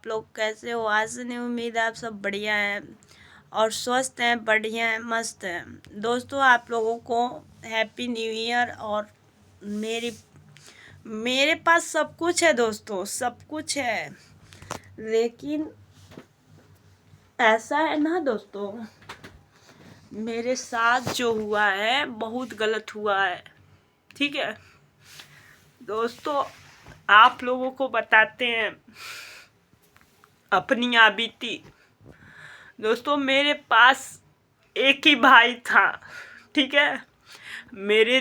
लोग कैसे हो? आज नहीं, उम्मीद है आप सब बढ़िया हैं और स्वस्थ हैं, बढ़िया हैं, मस्त हैं। दोस्तों, आप लोगों को हैप्पी न्यू ईयर। और मेरे पास सब कुछ है दोस्तों, सब कुछ है, लेकिन ऐसा है ना दोस्तों, मेरे साथ जो हुआ है बहुत गलत हुआ है। ठीक है दोस्तों, आप लोगों को बताते हैं अपनी बीती। दोस्तों, मेरे पास एक ही भाई था। ठीक है, मेरे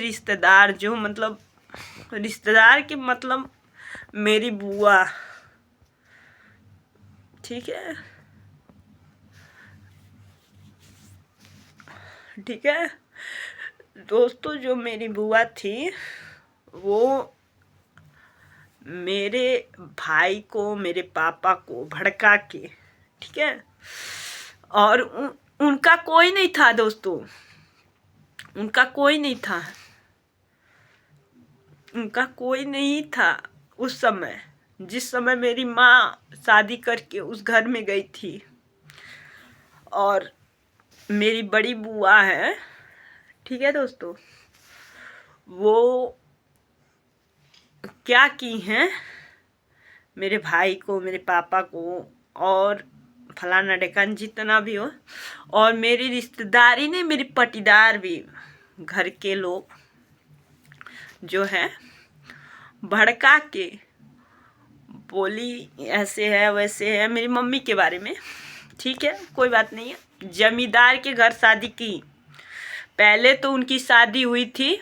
रिश्तेदार जो मतलब रिश्तेदार के मतलब मेरी बुआ। ठीक है, ठीक है दोस्तों, जो मेरी बुआ थी वो मेरे भाई को, मेरे पापा को भड़का के, ठीक है, और उनका कोई नहीं था दोस्तों, उनका कोई नहीं था, उनका कोई नहीं था उस समय, जिस समय मेरी माँ शादी करके उस घर में गई थी। और मेरी बड़ी बुआ है, ठीक है दोस्तों, वो क्या की हैं, मेरे भाई को, मेरे पापा को और फलाना ढेकान जितना भी हो, और मेरी रिश्तेदारी नहीं, मेरी पटीदार भी, घर के लोग जो है भड़का के बोली ऐसे है वैसे है मेरी मम्मी के बारे में। ठीक है, कोई बात नहीं है। जमींदार के घर शादी की, पहले तो उनकी शादी हुई थी,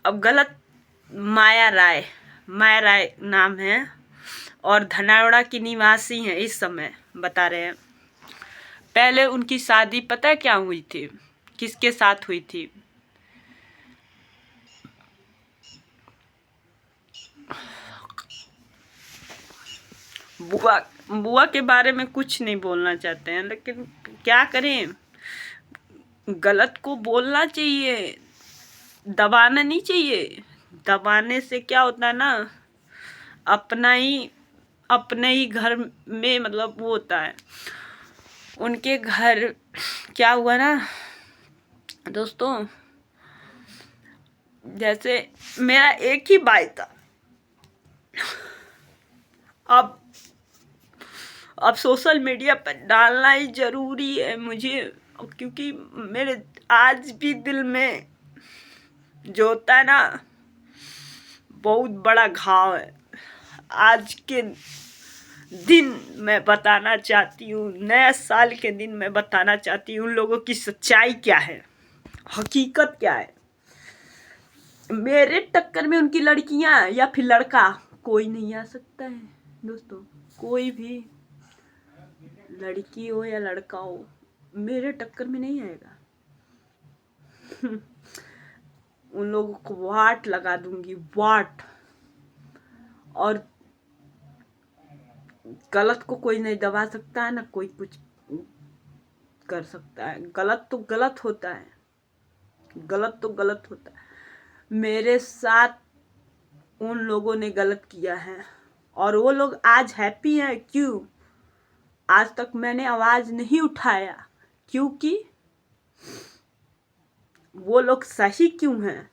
अब गलत, माया राय नाम है, और धनावड़ा की निवासी हैं इस समय, बता रहे हैं। पहले उनकी शादी पता है क्या हुई थी, किसके साथ हुई थी? बुआ के बारे में कुछ नहीं बोलना चाहते हैं, लेकिन क्या करें, गलत को बोलना चाहिए, दबाना नहीं चाहिए। दबाने से क्या होता है ना, अपने ही घर में मतलब वो होता है। उनके घर क्या हुआ ना दोस्तों, जैसे मेरा एक ही भाई था, अब सोशल मीडिया पर डालना ही जरूरी है मुझे, क्योंकि मेरे आज भी दिल में जो होता है ना, बहुत बड़ा घाव है। आज के दिन मैं बताना चाहती हूँ, नया साल के दिन मैं बताना चाहती हूँ उन लोगों की सच्चाई क्या है, हकीकत क्या है। मेरे टक्कर में उनकी लड़कियां या फिर लड़का कोई नहीं आ सकता है दोस्तों, कोई भी लड़की हो या लड़का हो मेरे टक्कर में नहीं आएगा। उन लोगों को वाट लगा दूंगी, वाट। और गलत को कोई नहीं दबा सकता है, ना कोई कुछ कर सकता है। गलत तो गलत होता है, गलत तो गलत होता है। मेरे साथ उन लोगों ने गलत किया है और वो लोग आज हैप्पी हैं। क्यों? आज तक मैंने आवाज नहीं उठाया, क्योंकि वो लोग सही क्यों हैं?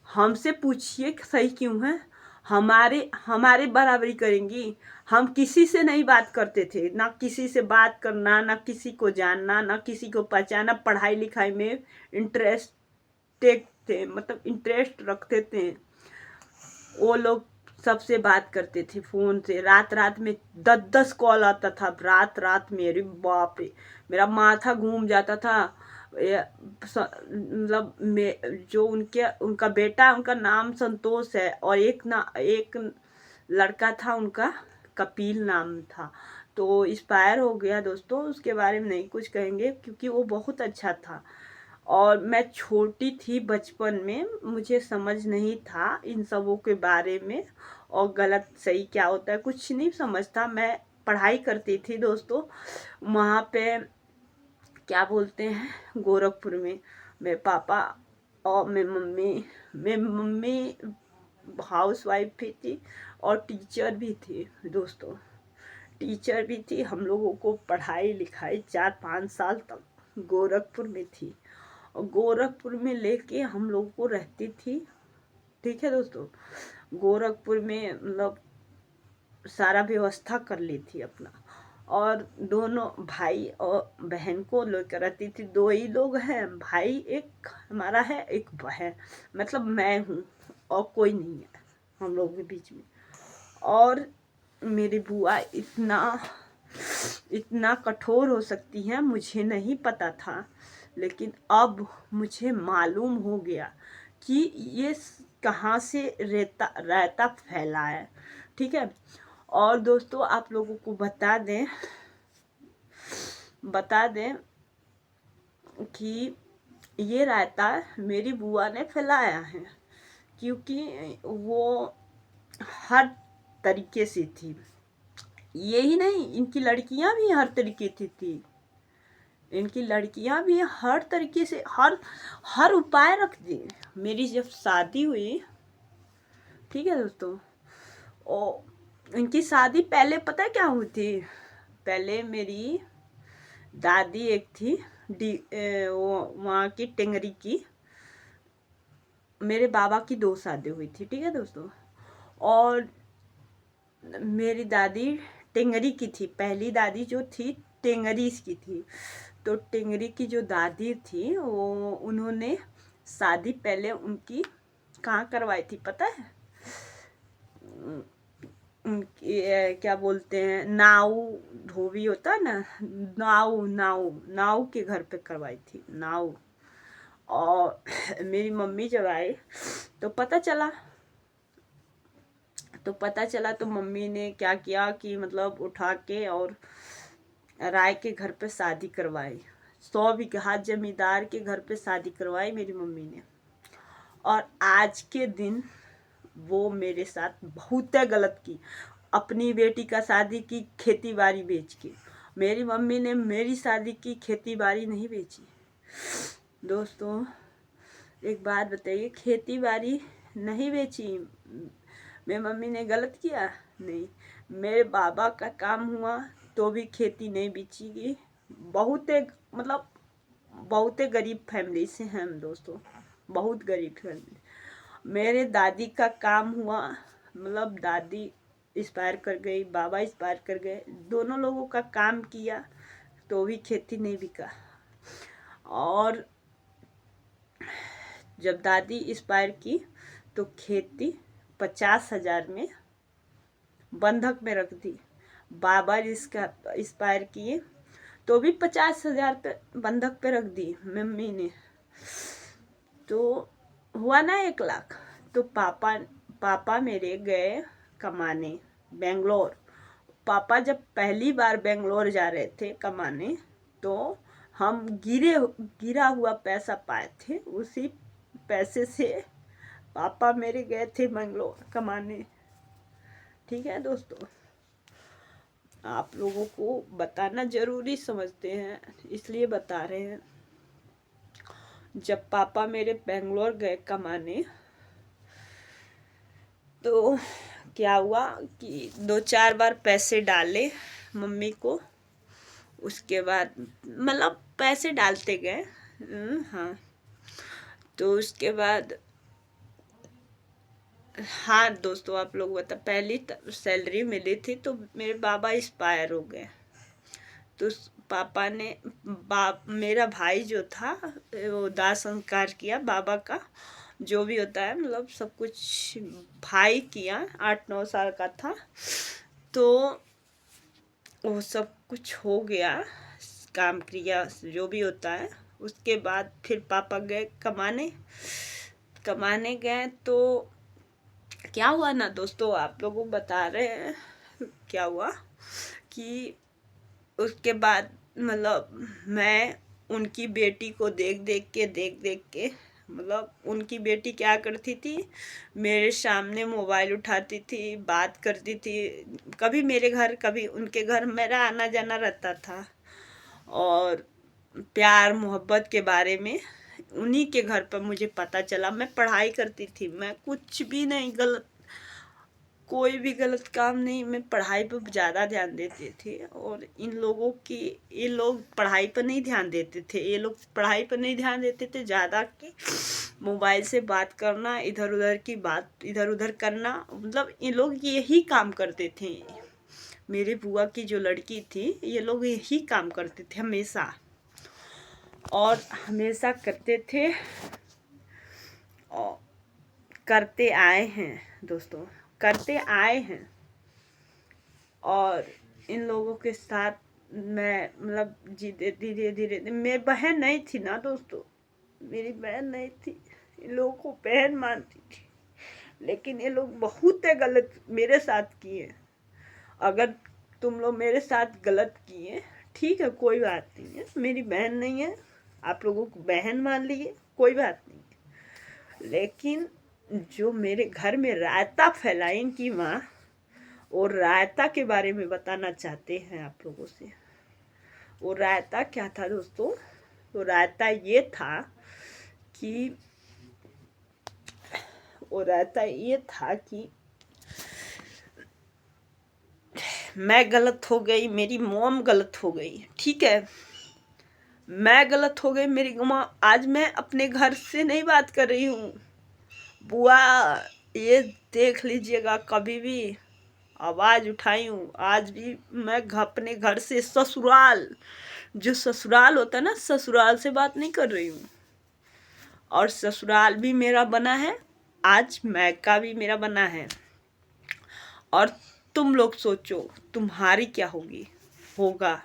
हमसे पूछिए सही क्यों हैं? हमारे बराबरी करेंगी। हम किसी से नहीं बात करते थे, ना किसी से बात करना, ना किसी को जानना, ना किसी को पहचाना। पढ़ाई लिखाई में इंटरेस्ट थे, मतलब इंटरेस्ट रखते थे। वो लोग सबसे बात करते थे फोन से, रात रात में 10-10 कॉल आता था, रात रात में। अरे बाप रे, मेरा माथा घूम जाता था। मतलब जो उनका बेटा, उनका नाम संतोष है, और एक लड़का था उनका, कपिल नाम था, तो एक्सपायर हो गया दोस्तों। उसके बारे में नहीं कुछ कहेंगे, क्योंकि वो बहुत अच्छा था। और मैं छोटी थी, बचपन में मुझे समझ नहीं था इन सबों के बारे में, और गलत सही क्या होता है कुछ नहीं समझता। मैं पढ़ाई करती थी दोस्तों, वहाँ पे क्या बोलते हैं, गोरखपुर में। मेरे पापा और मेरी मम्मी हाउस वाइफ भी थी और टीचर भी थी दोस्तों, टीचर भी थी। हम लोगों को पढ़ाई लिखाई 4-5 साल तक गोरखपुर में थी, और गोरखपुर में लेके हम लोगों को रहती थी। ठीक है दोस्तों, गोरखपुर में मतलब सारा व्यवस्था कर ली थी अपना, और दोनों भाई और बहन को लेकर रहती थी। 2 ही लोग हैं, भाई एक हमारा है, एक बहन, मतलब मैं हूँ और कोई नहीं है हम लोगों के बीच में। और मेरी बुआ इतना कठोर हो सकती है मुझे नहीं पता था, लेकिन अब मुझे मालूम हो गया कि ये कहाँ से रायता फैला है। ठीक है, और दोस्तों आप लोगों को बता दें कि ये रायता मेरी बुआ ने फैलाया है, क्योंकि वो हर तरीके से थी। यही नहीं, इनकी लड़कियां भी हर तरीके की थी। इनकी लड़कियां भी हर तरीके से हर उपाय रख दी। मेरी जब शादी हुई, ठीक है दोस्तों, और इनकी शादी पहले पता है क्या हुई थी? पहले मेरी दादी एक थी वो वहाँ की टेंगरी की, मेरे बाबा की 2 शादी हुई थी। ठीक है दोस्तों, और मेरी दादी टेंगरी की थी। पहली दादी जो थी टेंगरी की थी। तो टेंगरी की जो दादी थी वो उन्होंने शादी पहले उनकी कहाँ करवाई थी पता है? उनकी क्या बोलते हैं, नाव धोबी होता है ना, नाव के घर पे करवाई थी, नाव। और मेरी मम्मी जब आई तो पता चला तो मम्मी ने क्या किया कि मतलब उठा के और राय के घर पे शादी करवाई। 100 बीघा जमींदार के घर पे शादी करवाई मेरी मम्मी ने। और आज के दिन वो मेरे साथ बहुत गलत की। अपनी बेटी का शादी की खेती बाड़ी बेच के। मेरी मम्मी ने मेरी शादी की खेती बाड़ी नहीं बेची। दोस्तों एक बात बताइए, खेती बाड़ी नहीं बेची, मेरी मम्मी ने गलत किया? नहीं। मेरे बाबा का काम हुआ तो भी खेती नहीं बेचीगी। बहुत गरीब फैमिली से हैं हम दोस्तों, बहुत गरीब फैमिली। मेरे दादी का काम हुआ, मतलब दादी एक्सपायर कर गई, बाबा एक्सपायर कर गए, दोनों लोगों का काम किया तो भी खेती नहीं बिका। और जब दादी एक्सपायर की तो खेती 50,000 में बंधक में रख दी। बाबा इसका एक्सपायर किए तो भी 50,000 पे बंधक पे रख दी मम्मी ने। तो हुआ ना 1 लाख। तो पापा मेरे गए कमाने बेंगलोर। पापा जब पहली बार बेंगलोर जा रहे थे कमाने, तो हम गिरा हुआ पैसा पाए थे, उसी पैसे से पापा मेरे गए थे बेंगलोर कमाने। ठीक है दोस्तों, आप लोगों को बताना जरूरी समझते हैं, इसलिए बता रहे हैं। जब पापा मेरे बेंगलोर गए कमाने तो क्या हुआ कि 2-4 बार पैसे डाले मम्मी को, उसके बाद मतलब पैसे डालते गए। हाँ, तो उसके बाद हाँ दोस्तों आप लोग बता, पहली सैलरी मिली थी तो मेरे बाबा एक्सपायर हो गए। तो पापा ने मेरा भाई जो था वो दाह संस्कार किया बाबा का, जो भी होता है मतलब सब कुछ भाई किया। 8-9 साल का था तो वो सब कुछ हो गया, काम क्रिया जो भी होता है। उसके बाद फिर पापा गए कमाने गए तो क्या हुआ ना दोस्तों, आप लोगों को बता रहे हैं क्या हुआ कि उसके बाद मतलब मैं उनकी बेटी को देख देख के मतलब उनकी बेटी क्या करती थी, मेरे सामने मोबाइल उठाती थी, बात करती थी। कभी मेरे घर कभी उनके घर मेरा आना जाना रहता था, और प्यार मोहब्बत के बारे में उन्हीं के घर पर मुझे पता चला। मैं पढ़ाई करती थी, मैं कुछ भी नहीं गलत, कोई भी गलत काम नहीं, मैं पढ़ाई पर ज़्यादा ध्यान देते थे। और इन लोगों की, ये लोग पढ़ाई पर नहीं ध्यान देते थे, ये लोग पढ़ाई पर नहीं ध्यान देते थे ज़्यादा कि मोबाइल से बात करना, इधर उधर की बात इधर उधर करना, मतलब ये लोग यही काम करते थे। मेरे बुआ की जो लड़की थी, ये लोग यही काम करते थे हमेशा, और हमेशा करते थे और करते आए हैं दोस्तों, करते आए हैं। और इन लोगों के साथ मैं मतलब धीरे धीरे, मेरी बहन नहीं थी ना दोस्तों, मेरी बहन नहीं थी, इन लोगों को बहन मानती थी, लेकिन ये लोग बहुत गलत मेरे साथ किए। अगर तुम लोग मेरे साथ गलत किए, ठीक है, कोई बात नहीं है, मेरी बहन नहीं है, आप लोगों को बहन मान लिए, कोई बात नहीं है। लेकिन जो मेरे घर में रायता फैलाई इनकी माँ, और रायता के बारे में बताना चाहते हैं आप लोगों से। वो रायता क्या था दोस्तों? तो रायता ये था कि मैं गलत हो गई, मेरी मॉम गलत हो गई, ठीक है, मैं गलत हो गई, मेरी माँ, आज मैं अपने घर से नहीं बात कर रही हूँ बुआ, ये देख लीजिएगा, कभी भी आवाज़ उठाई हूँ, आज भी मैं अपने घर से ससुराल, जो ससुराल होता है ना, ससुराल से बात नहीं कर रही हूँ। और ससुराल भी मेरा बना है, आज मैका भी मेरा बना है। और तुम लोग सोचो तुम्हारी क्या होगा।